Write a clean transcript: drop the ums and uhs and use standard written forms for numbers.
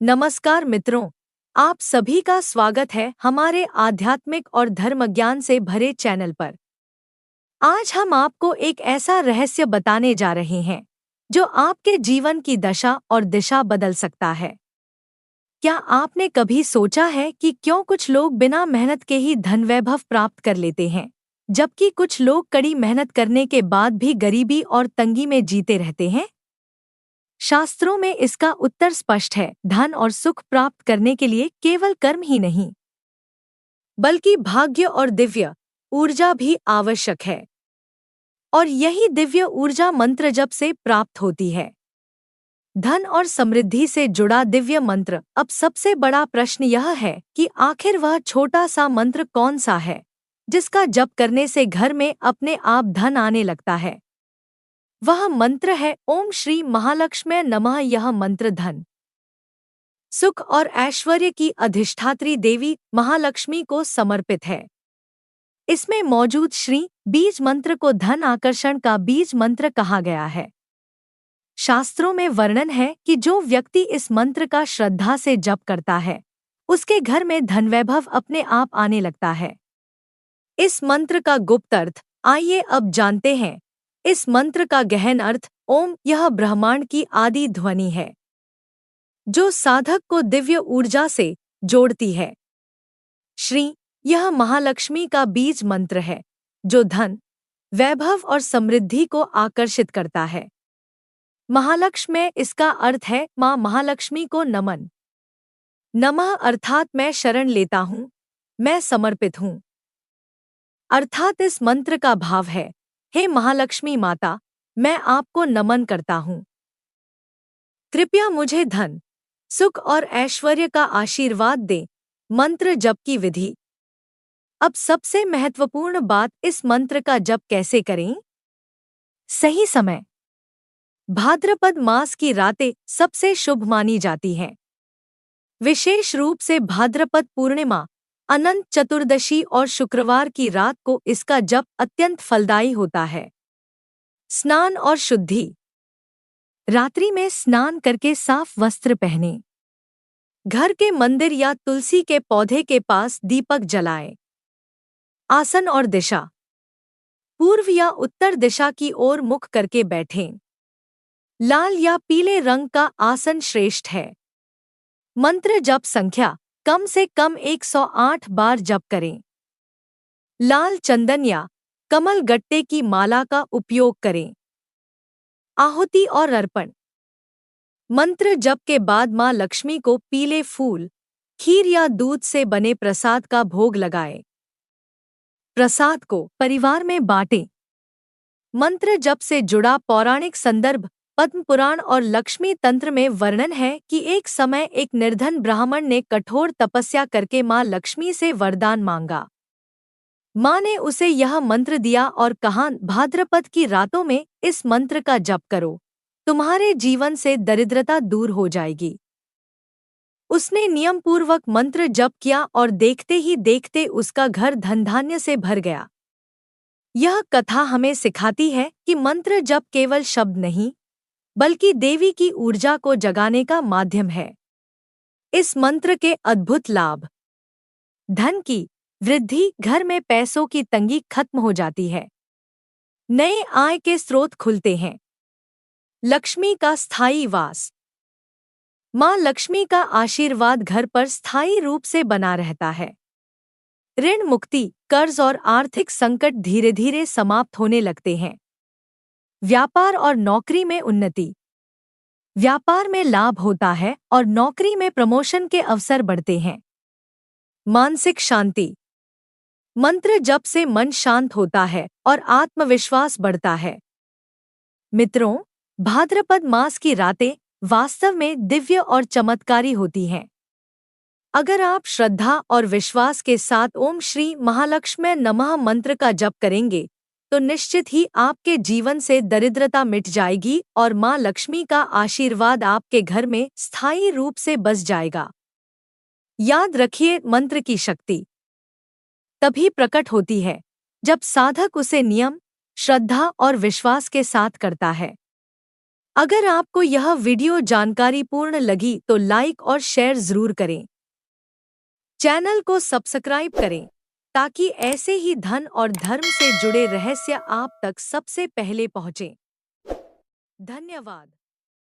नमस्कार मित्रों, आप सभी का स्वागत है हमारे आध्यात्मिक और धर्म ज्ञान से भरे चैनल पर। आज हम आपको एक ऐसा रहस्य बताने जा रहे हैं जो आपके जीवन की दशा और दिशा बदल सकता है। क्या आपने कभी सोचा है कि क्यों कुछ लोग बिना मेहनत के ही धन वैभव प्राप्त कर लेते हैं, जबकि कुछ लोग कड़ी मेहनत करने के बाद भी गरीबी और तंगी में जीते रहते हैं? शास्त्रों में इसका उत्तर स्पष्ट है। धन और सुख प्राप्त करने के लिए केवल कर्म ही नहीं, बल्कि भाग्य और दिव्य ऊर्जा भी आवश्यक है। और यही दिव्य ऊर्जा मंत्र जप से प्राप्त होती है। धन और समृद्धि से जुड़ा दिव्य मंत्र। अब सबसे बड़ा प्रश्न यह है कि आखिर वह छोटा सा मंत्र कौन सा है जिसका जप करने से घर में अपने आप धन आने लगता है। वह मंत्र है ओम श्री महालक्ष्म्यै नमः। यह मंत्र धन, सुख और ऐश्वर्य की अधिष्ठात्री देवी महालक्ष्मी को समर्पित है। इसमें मौजूद श्री बीज मंत्र को धन आकर्षण का बीज मंत्र कहा गया है। शास्त्रों में वर्णन है कि जो व्यक्ति इस मंत्र का श्रद्धा से जप करता है, उसके घर में धन वैभव अपने आप आने लगता है। इस मंत्र का गुप्त अर्थ आइए अब जानते हैं। इस मंत्र का गहन अर्थ ओम, यह ब्रह्मांड की आदि ध्वनि है जो साधक को दिव्य ऊर्जा से जोड़ती है। श्री, यह महालक्ष्मी का बीज मंत्र है जो धन, वैभव और समृद्धि को आकर्षित करता है। महालक्ष्म्यै, इसका अर्थ है माँ महालक्ष्मी को नमन। नमः अर्थात मैं शरण लेता हूँ, मैं समर्पित हूँ। अर्थात इस मंत्र का भाव है, हे महालक्ष्मी माता, मैं आपको नमन करता हूँ। कृपया मुझे धन, सुख और ऐश्वर्य का आशीर्वाद दें। मंत्र जप की विधि। अब सबसे महत्वपूर्ण बात, इस मंत्र का जप कैसे करें? सही समय। भाद्रपद मास की रातें सबसे शुभ मानी जाती हैं। विशेष रूप से भाद्रपद पूर्णिमा, अनंत चतुर्दशी और शुक्रवार की रात को इसका जप अत्यंत फलदायी होता है। स्नान और शुद्धि। रात्रि में स्नान करके साफ वस्त्र पहनें। घर के मंदिर या तुलसी के पौधे के पास दीपक जलाएं। आसन और दिशा। पूर्व या उत्तर दिशा की ओर मुख करके बैठें। लाल या पीले रंग का आसन श्रेष्ठ है। मंत्र जप संख्या कम से कम 108 बार जप करें। लाल चंदन या कमल गट्टे की माला का उपयोग करें। आहुति और अर्पण। मंत्र जप के बाद माँ लक्ष्मी को पीले फूल, खीर या दूध से बने प्रसाद का भोग लगाएं। प्रसाद को परिवार में बांटें। मंत्र जप से जुड़ा पौराणिक संदर्भ। पद्म पुराण और लक्ष्मी तंत्र में वर्णन है कि एक समय एक निर्धन ब्राह्मण ने कठोर तपस्या करके माँ लक्ष्मी से वरदान मांगा। माँ ने उसे यह मंत्र दिया और कहा, भाद्रपद की रातों में इस मंत्र का जप करो, तुम्हारे जीवन से दरिद्रता दूर हो जाएगी। उसने नियमपूर्वक मंत्र जप किया और देखते ही देखते उसका घर धन धान्य से भर गया। यह कथा हमें सिखाती है कि मंत्र जप केवल शब्द नहीं, बल्कि देवी की ऊर्जा को जगाने का माध्यम है। इस मंत्र के अद्भुत लाभ। धन की वृद्धि, घर में पैसों की तंगी खत्म हो जाती है। नए आय के स्रोत खुलते हैं। लक्ष्मी का स्थायी वास। माँ लक्ष्मी का आशीर्वाद घर पर स्थायी रूप से बना रहता है। ऋण मुक्ति, कर्ज और आर्थिक संकट धीरे धीरे समाप्त होने लगते हैं। व्यापार और नौकरी में उन्नति। व्यापार में लाभ होता है और नौकरी में प्रमोशन के अवसर बढ़ते हैं। मानसिक शांति। मंत्र जप से मन शांत होता है और आत्मविश्वास बढ़ता है। मित्रों, भाद्रपद मास की रातें वास्तव में दिव्य और चमत्कारी होती हैं। अगर आप श्रद्धा और विश्वास के साथ ओम श्री महालक्ष्म्यै नमः मंत्र का जप करेंगे तो निश्चित ही आपके जीवन से दरिद्रता मिट जाएगी और माँ लक्ष्मी का आशीर्वाद आपके घर में स्थायी रूप से बस जाएगा। याद रखिए, मंत्र की शक्ति तभी प्रकट होती है जब साधक उसे नियम, श्रद्धा और विश्वास के साथ करता है। अगर आपको यह वीडियो जानकारीपूर्ण लगी तो लाइक और शेयर जरूर करें। चैनल को सब्सक्राइब करें ताकि ऐसे ही धन और धर्म से जुड़े रहस्य आप तक सबसे पहले पहुंचे। धन्यवाद।